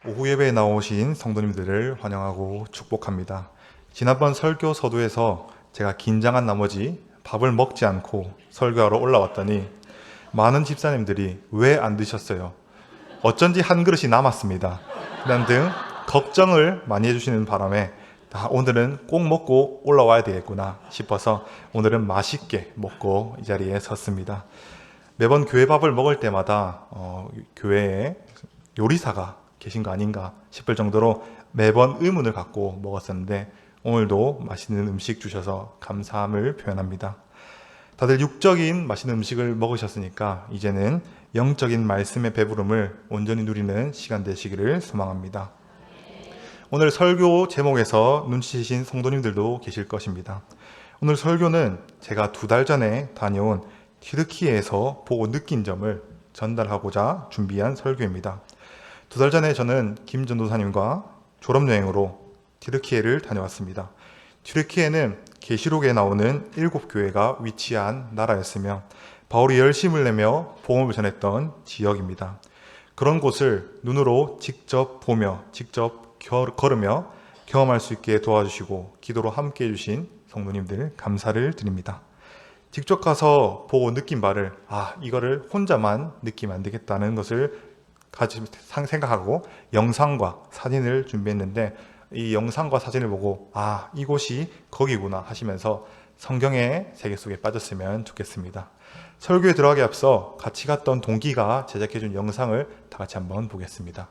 오후 예배에 나오신 성도님들을 환영하고 축복합니다. 지난번 설교 서두에서 제가 긴장한 나머지 밥을 먹지 않고 설교하러 올라왔더니 많은 집사님들이 왜 안 드셨어요? 어쩐지 한 그릇이 남았습니다. 이런 등 걱정을 많이 해주시는 바람에 오늘은 꼭 먹고 올라와야 되겠구나 싶어서 오늘은 맛있게 먹고 이 자리에 섰습니다. 매번 교회 밥을 먹을 때마다 교회에 요리사가 계신 거 아닌가 싶을 정도로 매번 의문을 갖고 먹었었는데 오늘도 맛있는 음식 주셔서 감사함을 표현합니다. 다들 육적인 맛있는 음식을 먹으셨으니까 이제는 영적인 말씀의 배부름을 온전히 누리는 시간 되시기를 소망합니다. 오늘 설교 제목에서 눈치채신 성도님들도 계실 것입니다. 오늘 설교는 제가 2달 전에 다녀온 튀르키예에서 보고 느낀 점을 전달하고자 준비한 설교입니다. 2달 전에 저는 김 전도사님과 졸업여행으로 튀르키예를 다녀왔습니다. 튀르키예는 계시록에 나오는 7교회가 위치한 나라였으며 바울이 열심을 내며 복음을 전했던 지역입니다. 그런 곳을 눈으로 직접 보며 직접 걸으며 경험할 수 있게 도와주시고 기도로 함께 해주신 성도님들 감사를 드립니다. 직접 가서 보고 느낀 바를 이거를 혼자만 느끼면 안 되겠다는 것을 생각하고 영상과 사진을 준비했는데 이 영상과 사진을 보고 이곳이 거기구나 하시면서 성경의 세계 속에 빠졌으면 좋겠습니다. 설교에 들어가기 앞서 같이 갔던 동기가 제작해준 영상을 다 같이 한번 보겠습니다.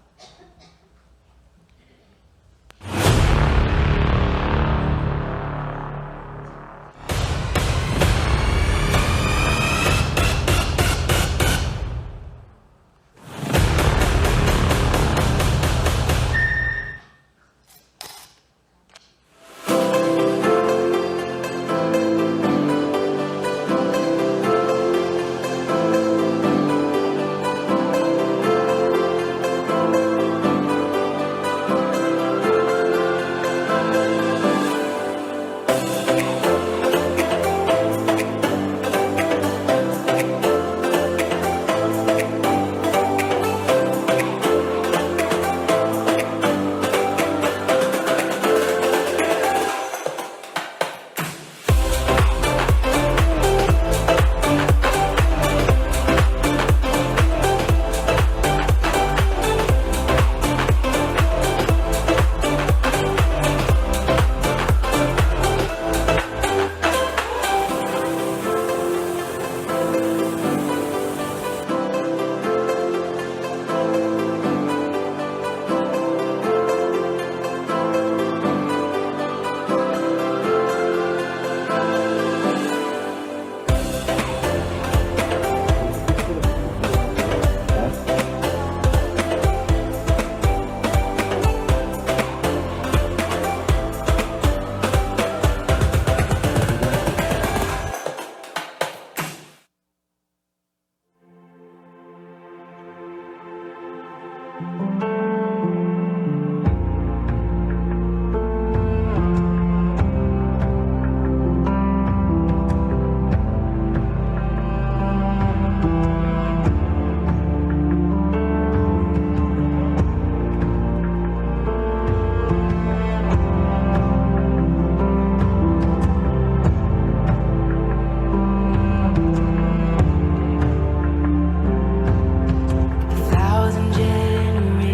Thousand generations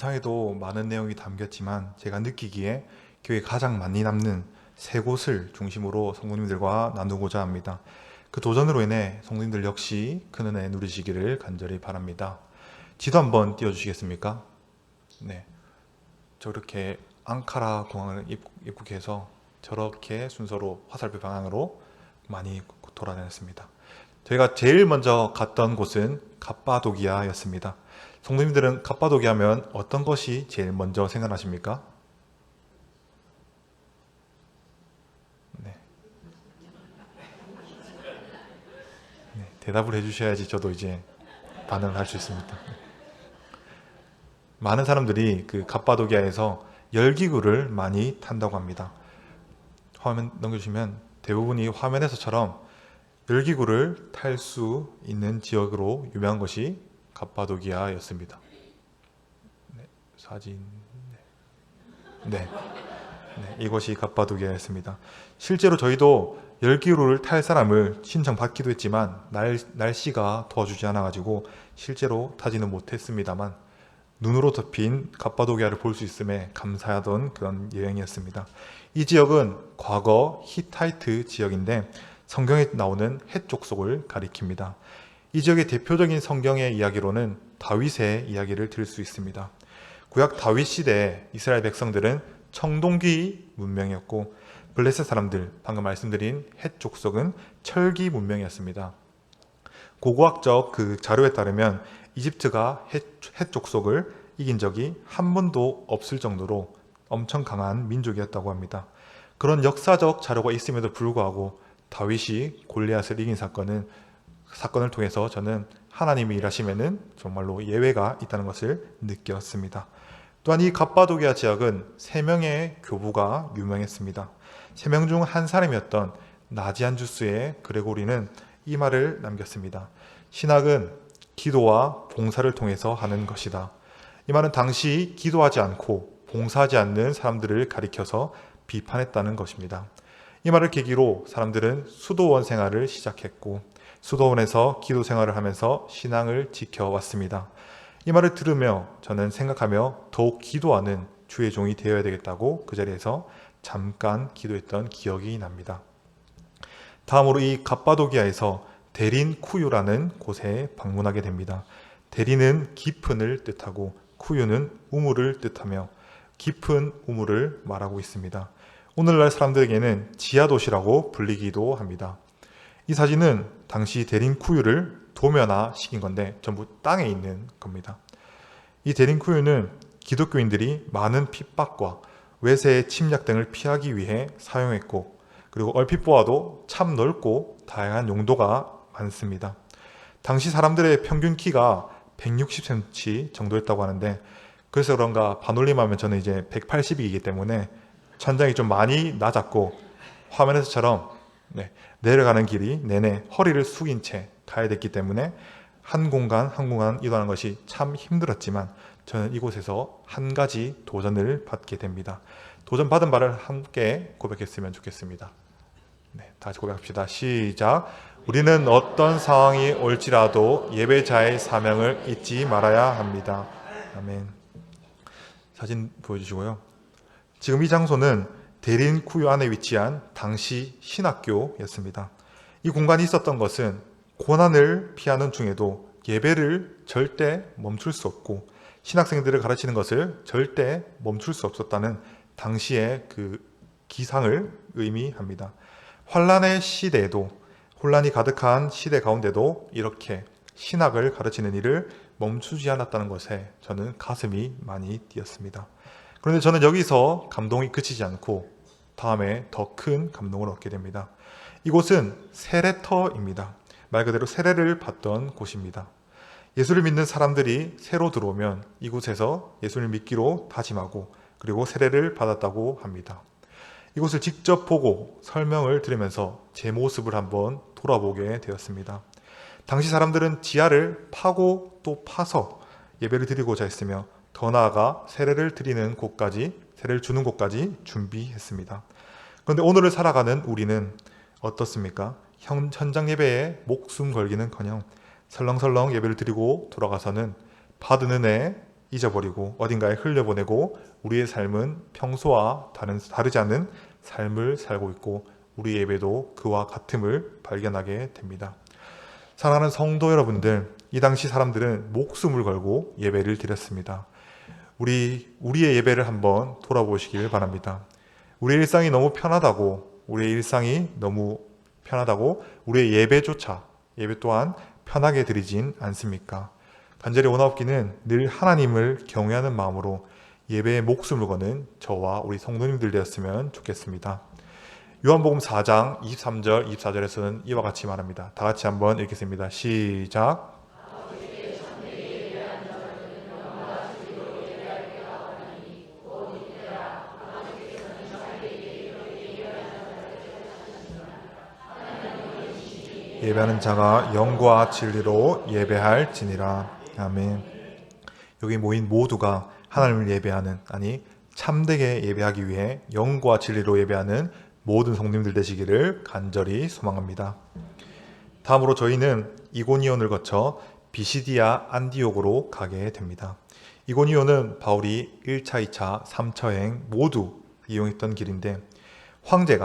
영상에도 많은 내용이 담겼지만 제가 느끼기에 교회에 가장 많이 남는 세 곳을 중심으로 성도님들과 나누고자 합니다. 그 도전으로 인해 성도님들 역시 큰 은혜 누리시기를 간절히 바랍니다. 지도 한번 띄워주시겠습니까? 네, 저렇게 앙카라 공항을 입국해서 저렇게 순서로 화살표 방향으로 많이 돌아다녔습니다. 저희가 제일 먼저 갔던 곳은 갑바도기아였습니다. 성도님들은 갑바도기아 하면 어떤 것이 제일 먼저 생각나십니까? 네. 네, 대답을 해주셔야지 저도 이제 반응을 할 수 있습니다. 많은 사람들이 그 갑바도기아에서 열기구를 많이 탄다고 합니다. 화면 넘겨주시면 대부분이 화면에서처럼 열기구를 탈 수 있는 지역으로 유명한 것이 갑바도기아였습니다. 네, 사진. 네. 네, 이것이 갑바도기아였습니다. 실제로 저희도 열기구를 탈 사람을 신청받기도 했지만 날씨가 도와주지 않아가지고 실제로 타지는 못했습니다만 눈으로 덮인 갑바도기아를 볼 수 있음에 감사하던 그런 여행이었습니다. 이 지역은 과거 히타이트 지역인데 성경에 나오는 헷 족속을 가리킵니다. 이 지역의 대표적인 성경의 이야기로는 다윗의 이야기를 들을 수 있습니다. 구약 다윗 시대에 이스라엘 백성들은 청동기 문명이었고 블레셋 사람들, 방금 말씀드린 헷 족속은 철기 문명이었습니다. 고고학적 그 자료에 따르면 이집트가 헷 족속을 이긴 적이 한 번도 없을 정도로 엄청 강한 민족이었다고 합니다. 그런 역사적 자료가 있음에도 불구하고 다윗이 골리앗을 이긴 사건을 통해서 저는 하나님이 일하시면은 정말로 예외가 있다는 것을 느꼈습니다. 또한 이 갑바도기아 지역은 3명의 교부가 유명했습니다. 3명 중 한 사람이었던 나지안주스의 그레고리는 이 말을 남겼습니다. 신학은 기도와 봉사를 통해서 하는 것이다. 이 말은 당시 기도하지 않고 봉사하지 않는 사람들을 가리켜서 비판했다는 것입니다. 이 말을 계기로 사람들은 수도원 생활을 시작했고 수도원에서 기도 생활을 하면서 신앙을 지켜왔습니다. 이 말을 들으며 저는 생각하며 더욱 기도하는 주의 종이 되어야 되겠다고 그 자리에서 잠깐 기도했던 기억이 납니다. 다음으로 이 갑바도기아에서 데린쿠유라는 곳에 방문하게 됩니다. 데린은 깊은을 뜻하고 쿠유는 우물을 뜻하며 깊은 우물을 말하고 있습니다. 오늘날 사람들에게는 지하도시라고 불리기도 합니다. 이 사진은 당시 데린쿠유를 도면화시킨 건데 전부 땅에 있는 겁니다. 이 데린쿠유는 기독교인들이 많은 핍박과 외세의 침략 등을 피하기 위해 사용했고 그리고 얼핏 보아도 참 넓고 다양한 용도가 많습니다. 당시 사람들의 평균 키가 160cm 정도였다고 하는데 그래서 그런가 반올림하면 저는 이제 180이기 때문에 천장이 좀 많이 낮았고 화면에서처럼 내려가는 길이 내내 허리를 숙인 채 가야 됐기 때문에 한 공간 한 공간 이동하는 것이 참 힘들었지만 저는 이곳에서 한 가지 도전을 받게 됩니다. 도전 받은 바를 함께 고백했으면 좋겠습니다. 네, 다시 고백합시다. 시작. 우리는 어떤 상황이 올지라도 예배자의 사명을 잊지 말아야 합니다. 아멘. 사진 보여주시고요. 지금 이 장소는 데린쿠유 안에 위치한 당시 신학교였습니다. 이 공간이 있었던 것은 고난을 피하는 중에도 예배를 절대 멈출 수 없고 신학생들을 가르치는 것을 절대 멈출 수 없었다는 당시의 그 기상을 의미합니다. 환란의 시대에도 혼란이 가득한 시대 가운데도 이렇게 신학을 가르치는 일을 멈추지 않았다는 것에 저는 가슴이 많이 뛰었습니다. 그런데 저는 여기서 감동이 그치지 않고 다음에 더 큰 감동을 얻게 됩니다. 이곳은 세례터입니다. 말 그대로 세례를 받던 곳입니다. 예수를 믿는 사람들이 새로 들어오면 이곳에서 예수를 믿기로 다짐하고 그리고 세례를 받았다고 합니다. 이곳을 직접 보고 설명을 들으면서 제 모습을 한번 돌아보게 되었습니다. 당시 사람들은 지하를 파고 또 파서 예배를 드리고자 했으며 더 나아가 세례를 드리는 곳까지, 세례를 주는 곳까지 준비했습니다. 그런데 오늘을 살아가는 우리는 어떻습니까? 현장 예배에 목숨 걸기는커녕 설렁설렁 예배를 드리고 돌아가서는 받은 은혜 잊어버리고 어딘가에 흘려보내고 우리의 삶은 평소와 다르지 않은 삶을 살고 있고 우리 예배도 그와 같음을 발견하게 됩니다. 사랑하는 성도 여러분들, 이 당시 사람들은 목숨을 걸고 예배를 드렸습니다. 우리의 예배를 한번 돌아보시길 바랍니다. 우리의 일상이 너무 편하다고 우리의 예배 또한 편하게 드리진 않습니까? 간절히 원하옵기는 늘 하나님을 경외하는 마음으로 예배에 목숨을 거는 저와 우리 성도님들 되었으면 좋겠습니다. 요한복음 4장 23절, 24절에서는 이와 같이 말합니다. 다 같이 한번 읽겠습니다. 시작. 예배하는 자가 영과 진리로 예배할지니라. 아멘. 여기 모인 모두가 하나님을 예배하는, 참되게 예배하기 위해 영과 진리로 예배하는 모든 성도님들 되시기를 간절히 소망합니다. 다음으로 저희는 이고니온을 거쳐 비시디아 안디옥으로 가게 됩니다. 이고니온은 바울이 1차, 2차, 3차 여행 모두 이용했던 길인데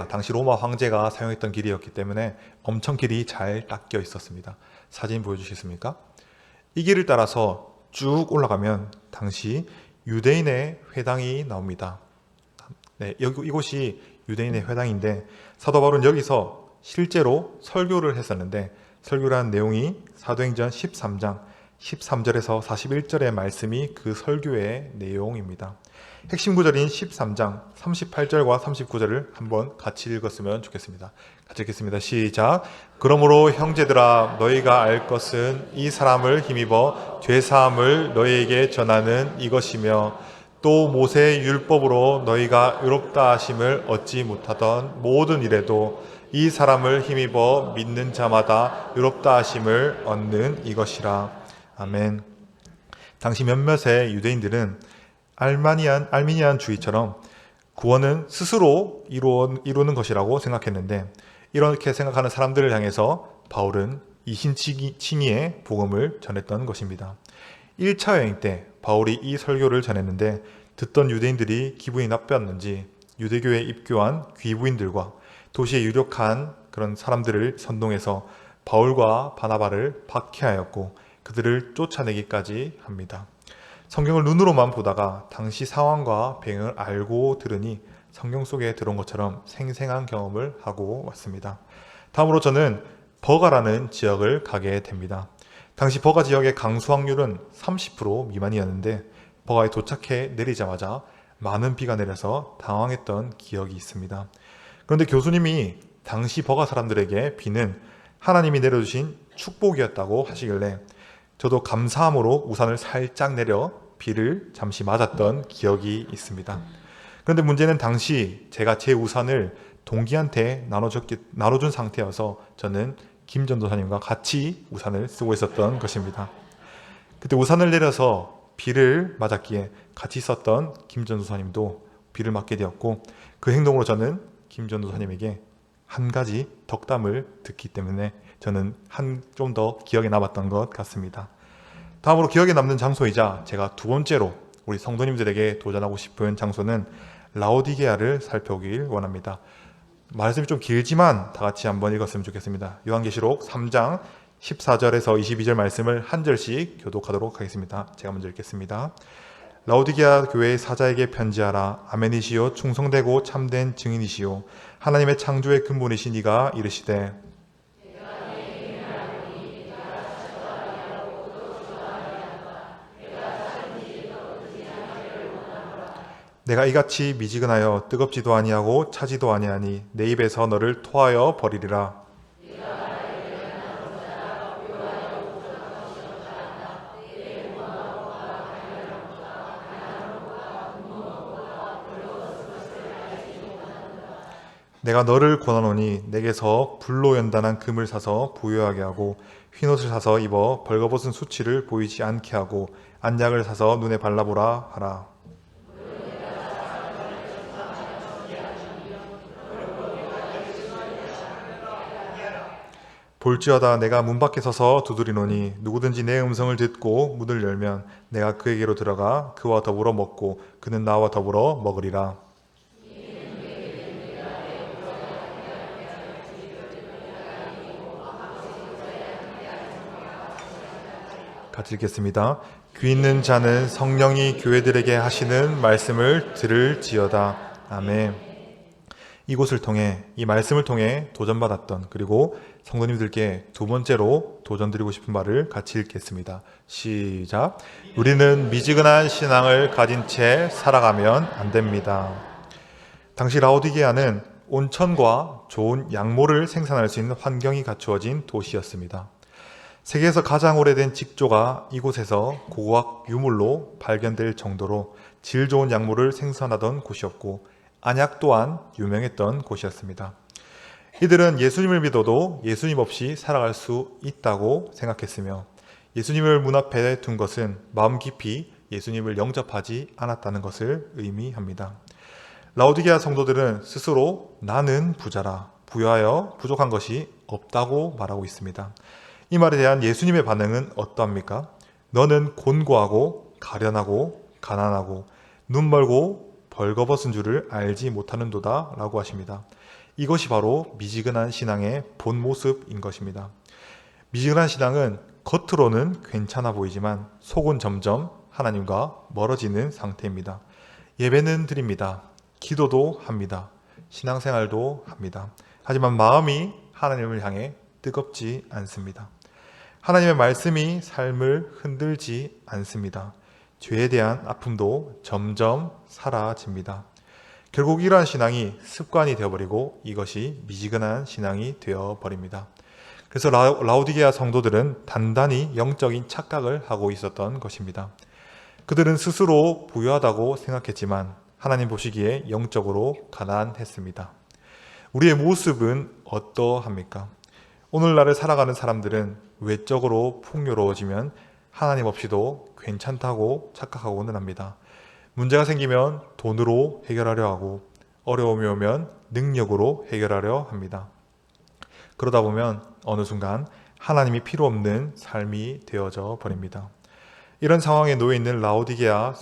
당시 로마 황제가 사용했던 길이었기 때문에 엄청 길이 잘 닦여 있었습니다. 사진 보여주시겠습니까? 이 길을 따라서 쭉 올라가면 당시 유대인의 회당이 나옵니다. 이곳이 유대인의 회당인데 사도 바울은 여기서 실제로 설교를 했었는데 설교라는 내용이 사도행전 13장 13절에서 41절의 말씀이 그 설교의 내용입니다. 핵심 구절인 13장 38절과 39절을 한번 같이 읽었으면 좋겠습니다. 같이 읽겠습니다. 시작. 그러므로 형제들아 너희가 알 것은 이 사람을 힘입어 죄사함을 너희에게 전하는 이것이며 또 모세의 율법으로 너희가 의롭다 하심을 얻지 못하던 모든 일에도 이 사람을 힘입어 믿는 자마다 의롭다 하심을 얻는 이것이라. 아멘. 당시 몇몇의 유대인들은 알미니안 주의처럼 구원은 스스로 이루는 것이라고 생각했는데 이렇게 생각하는 사람들을 향해서 바울은 이신칭의의 복음을 전했던 것입니다. 1차 여행 때 바울이 이 설교를 전했는데 듣던 유대인들이 기분이 나빴는지 유대교에 입교한 귀부인들과 도시의 유력한 그런 사람들을 선동해서 바울과 바나바를 박해하였고 그들을 쫓아내기까지 합니다. 성경을 눈으로만 보다가 당시 상황과 배경을 알고 들으니 성경 속에 들어온 것처럼 생생한 경험을 하고 왔습니다. 다음으로 저는 버가라는 지역을 가게 됩니다. 당시 버가 지역의 강수 확률은 30% 미만이었는데 버가에 도착해 내리자마자 많은 비가 내려서 당황했던 기억이 있습니다. 그런데 교수님이 당시 버가 사람들에게 비는 하나님이 내려주신 축복이었다고 하시길래 저도 감사함으로 우산을 살짝 내려 비를 잠시 맞았던 기억이 있습니다. 그런데 문제는 당시 제가 제 우산을 동기한테 나눠준 상태여서 저는 김 전도사님과 같이 우산을 쓰고 있었던 것입니다. 그때 우산을 내려서 비를 맞았기에 같이 있었던 김 전도사님도 비를 맞게 되었고 그 행동으로 저는 김 전도사님에게 한 가지 덕담을 듣기 때문에 저는 좀 더 기억에 남았던 것 같습니다. 다음으로 기억에 남는 장소이자 제가 두 번째로 우리 성도님들에게 도전하고 싶은 장소는 라오디게아를 살펴보길 원합니다. 말씀이 좀 길지만 다 같이 한번 읽었으면 좋겠습니다. 요한계시록 3장 14절에서 22절 말씀을 한 절씩 교독하도록 하겠습니다. 제가 먼저 읽겠습니다. 라오디게아 교회의 사자에게 편지하라. 아멘이시요 충성되고 참된 증인이시요 하나님의 창조의 근본이신 이가 이르시되 내가 이같이 미지근하여 뜨겁지도 아니하고 차지도 아니하니 내 입에서 너를 토하여 버리리라. 내가 너를 권하노니 내게서 불로 연단한 금을 사서 부요하게 하고 흰옷을 사서 입어 벌거벗은 수치를 보이지 않게 하고 안약을 사서 눈에 발라보라 하라. 볼지어다 내가 문 밖에 서서 두드리노니 누구든지 내 음성을 듣고 문을 열면 내가 그에게로 들어가 그와 더불어 먹고 그는 나와 더불어 먹으리라. 같이 읽겠습니다. 귀 있는 자는 성령이 교회들에게 하시는 말씀을 들을지어다. 아멘. 이곳을 통해, 이 말씀을 통해 도전받았던, 그리고 성도님들께 두 번째로 도전드리고 싶은 말을 같이 읽겠습니다. 시작. 우리는 미지근한 신앙을 가진 채 살아가면 안 됩니다. 당시 라오디게아는 온천과 좋은 양모를 생산할 수 있는 환경이 갖추어진 도시였습니다. 세계에서 가장 오래된 직조가 이곳에서 고고학 유물로 발견될 정도로 질 좋은 약물을 생산하던 곳이었고 안약 또한 유명했던 곳이었습니다. 이들은 예수님을 믿어도 예수님 없이 살아갈 수 있다고 생각했으며 예수님을 문 앞에 둔 것은 마음 깊이 예수님을 영접하지 않았다는 것을 의미합니다. 라오디게아 성도들은 스스로 나는 부자라 부유하여 부족한 것이 없다고 말하고 있습니다. 이 말에 대한 예수님의 반응은 어떠합니까? 너는 곤고하고 가련하고 가난하고 눈 멀고 벌거벗은 줄을 알지 못하는도다 라고 하십니다. 이것이 바로 미지근한 신앙의 본 모습인 것입니다. 미지근한 신앙은 겉으로는 괜찮아 보이지만 속은 점점 하나님과 멀어지는 상태입니다. 예배는 드립니다. 기도도 합니다. 신앙생활도 합니다. 하지만 마음이 하나님을 향해 뜨겁지 않습니다. 하나님의 말씀이 삶을 흔들지 않습니다. 죄에 대한 아픔도 점점 사라집니다. 결국 이러한 신앙이 습관이 되어버리고 이것이 미지근한 신앙이 되어버립니다. 그래서 라오디게아 성도들은 단단히 영적인 착각을 하고 있었던 것입니다. 그들은 스스로 부유하다고 생각했지만 하나님 보시기에 영적으로 가난했습니다. 우리의 모습은 어떠합니까? 오늘날을 살아가는 사람들은 외적으로 풍요로워지면 하나님 없이도 괜찮다고 착각하고는 합니다. 문제가 생기면 돈으로 해결하려 하고 어려움이 오면 능력으로 해결하려 합니다. 그러다 보면 어느 순간 하나님이 필요 없는 삶이 되어져 버립니다. 이런 상황에 놓여 있는 라오디게아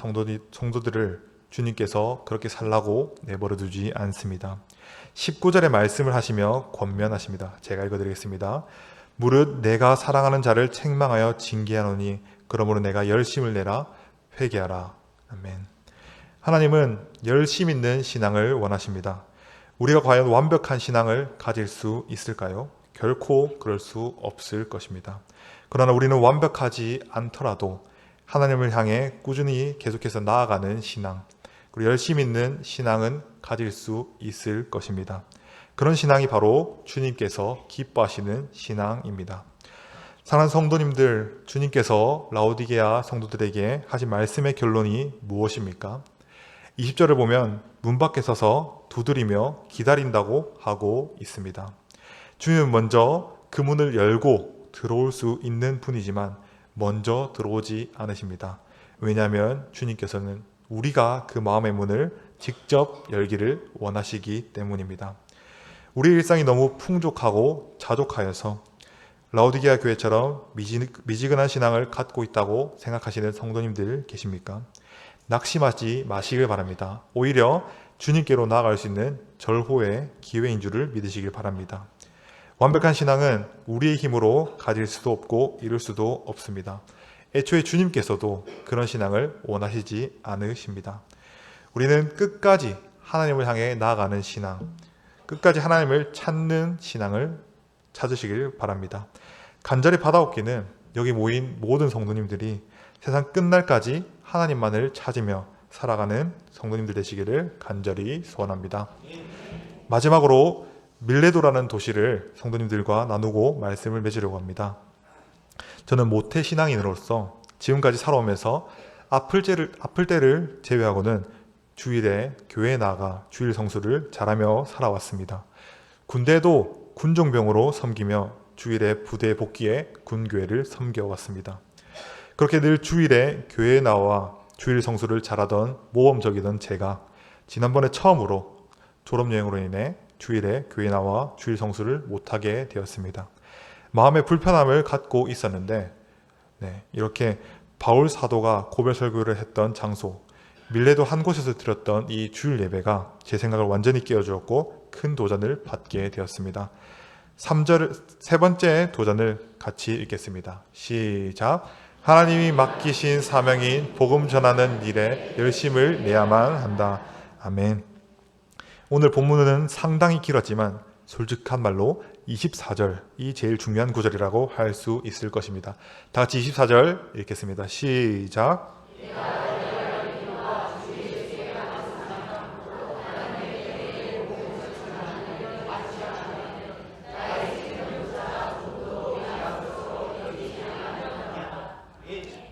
성도들을 주님께서 그렇게 살라고 내버려 두지 않습니다. 19절의 말씀을 하시며 권면하십니다. 제가 읽어드리겠습니다. 무릇 내가 사랑하는 자를 책망하여 징계하노니 그러므로 내가 열심을 내라 회개하라. 아멘. 하나님은 열심 있는 신앙을 원하십니다. 우리가 과연 완벽한 신앙을 가질 수 있을까요? 결코 그럴 수 없을 것입니다. 그러나 우리는 완벽하지 않더라도 하나님을 향해 꾸준히 계속해서 나아가는 신앙, 그리고 열심 있는 신앙은 가질 수 있을 것입니다. 그런 신앙이 바로 주님께서 기뻐하시는 신앙입니다. 사랑하는 성도님들, 주님께서 라오디게아 성도들에게 하신 말씀의 결론이 무엇입니까? 20절을 보면 문 밖에 서서 두드리며 기다린다고 하고 있습니다. 주님은 먼저 그 문을 열고 들어올 수 있는 분이지만 먼저 들어오지 않으십니다. 왜냐하면 주님께서는 우리가 그 마음의 문을 직접 열기를 원하시기 때문입니다. 우리 일상이 너무 풍족하고 자족하여서 라오디게아 교회처럼 미지근한 신앙을 갖고 있다고 생각하시는 성도님들 계십니까? 낙심하지 마시길 바랍니다. 오히려 주님께로 나아갈 수 있는 절호의 기회인 줄을 믿으시길 바랍니다. 완벽한 신앙은 우리의 힘으로 가질 수도 없고 이룰 수도 없습니다. 애초에 주님께서도 그런 신앙을 원하시지 않으십니다. 우리는 끝까지 하나님을 향해 나아가는 신앙, 끝까지 하나님을 찾는 신앙을 찾으시길 바랍니다. 간절히 받아옵기는 여기 모인 모든 성도님들이 세상 끝날까지 하나님만을 찾으며 살아가는 성도님들 되시기를 간절히 소원합니다. 마지막으로 밀레도라는 도시를 성도님들과 나누고 말씀을 맺으려고 합니다. 저는 모태 신앙인으로서 지금까지 살아오면서 아플 때를 제외하고는 주일에 교회에 나가 주일 성수를 잘하며 살아왔습니다. 군대도 군종병으로 섬기며 주일에 부대 복귀에 군교회를 섬겨왔습니다. 그렇게 늘 주일에 교회에 나와 주일 성수를 잘하던 모범적이던 제가 지난번에 처음으로 졸업여행으로 인해 주일에 교회에 나와 주일 성수를 못하게 되었습니다. 마음의 불편함을 갖고 있었는데 이렇게 바울 사도가 고별 설교를 했던 장소 밀레도 한 곳에서 드렸던 이 주일 예배가 제 생각을 완전히 깨워주었고 큰 도전을 받게 되었습니다. 3절 세 번째 도전을 같이 읽겠습니다. 시작. 하나님이 맡기신 사명인 복음 전하는 일에 열심을 내야만 한다. 아멘. 오늘 본문은 상당히 길었지만 솔직한 말로 24절이 제일 중요한 구절이라고 할 수 있을 것입니다. 다 같이 24절 읽겠습니다. 시작.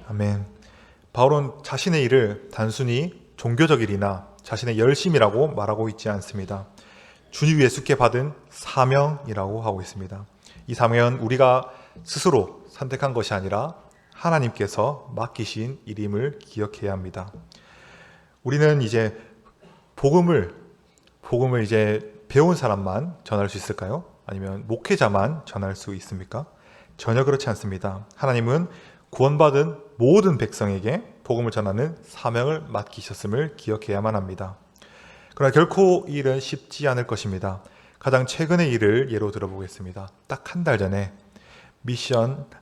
아멘. 바울은 자신의 일을 단순히 종교적 일이나 자신의 열심이라고 말하고 있지 않습니다. 주 예수께 받은 사명이라고 하고 있습니다. 이 사명은 우리가 스스로 선택한 것이 아니라 하나님께서 맡기신 일임을 기억해야 합니다. 우리는 이제 복음을 이제 배운 사람만 전할 수 있을까요? 아니면 목회자만 전할 수 있습니까? 전혀 그렇지 않습니다. 하나님은 구원받은 모든 백성에게 복음을 전하는 사명을 맡기셨음을 기억해야만 합니다. 그러나 결코 이 일은 쉽지 않을 것입니다. 가장 최근의 일을 예로 들어보겠습니다. 딱 한 달 전에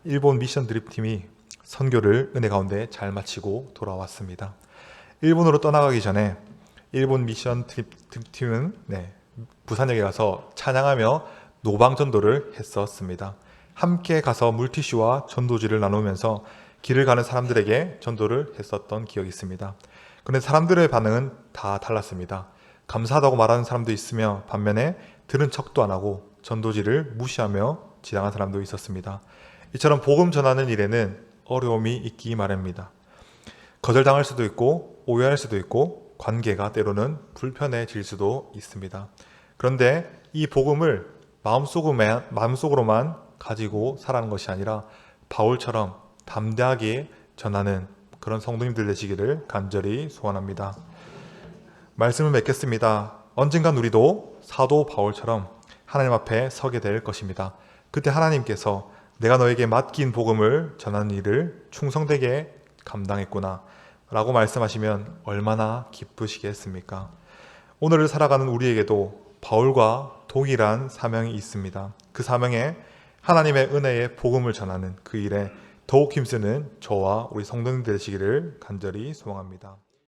일본 미션 드립팀이 선교를 은혜 가운데 잘 마치고 돌아왔습니다. 일본으로 떠나가기 전에 일본 미션 드립팀은 부산역에 가서 찬양하며 노방전도를 했었습니다. 함께 가서 물티슈와 전도지를 나누면서 길을 가는 사람들에게 전도를 했었던 기억이 있습니다. 그런데 사람들의 반응은 다 달랐습니다. 감사하다고 말하는 사람도 있으며 반면에 들은 척도 안 하고 전도지를 무시하며 지나간 사람도 있었습니다. 이처럼 복음 전하는 일에는 어려움이 있기 마련입니다. 거절당할 수도 있고 오해할 수도 있고 관계가 때로는 불편해질 수도 있습니다. 그런데 이 복음을 마음속으로만 가지고 살아가는 것이 아니라 바울처럼 담대하게 전하는 그런 성도님들 되시기를 간절히 소원합니다. 말씀을 맺겠습니다. 언젠간 우리도 사도 바울처럼 하나님 앞에 서게 될 것입니다. 그때 하나님께서 내가 너에게 맡긴 복음을 전하는 일을 충성되게 감당했구나 라고 말씀하시면 얼마나 기쁘시겠습니까? 오늘을 살아가는 우리에게도 바울과 동일한 사명이 있습니다. 그 사명에 하나님의 은혜의 복음을 전하는 그 일에 더욱 힘쓰는 저와 우리 성도님들 되시기를 간절히 소망합니다.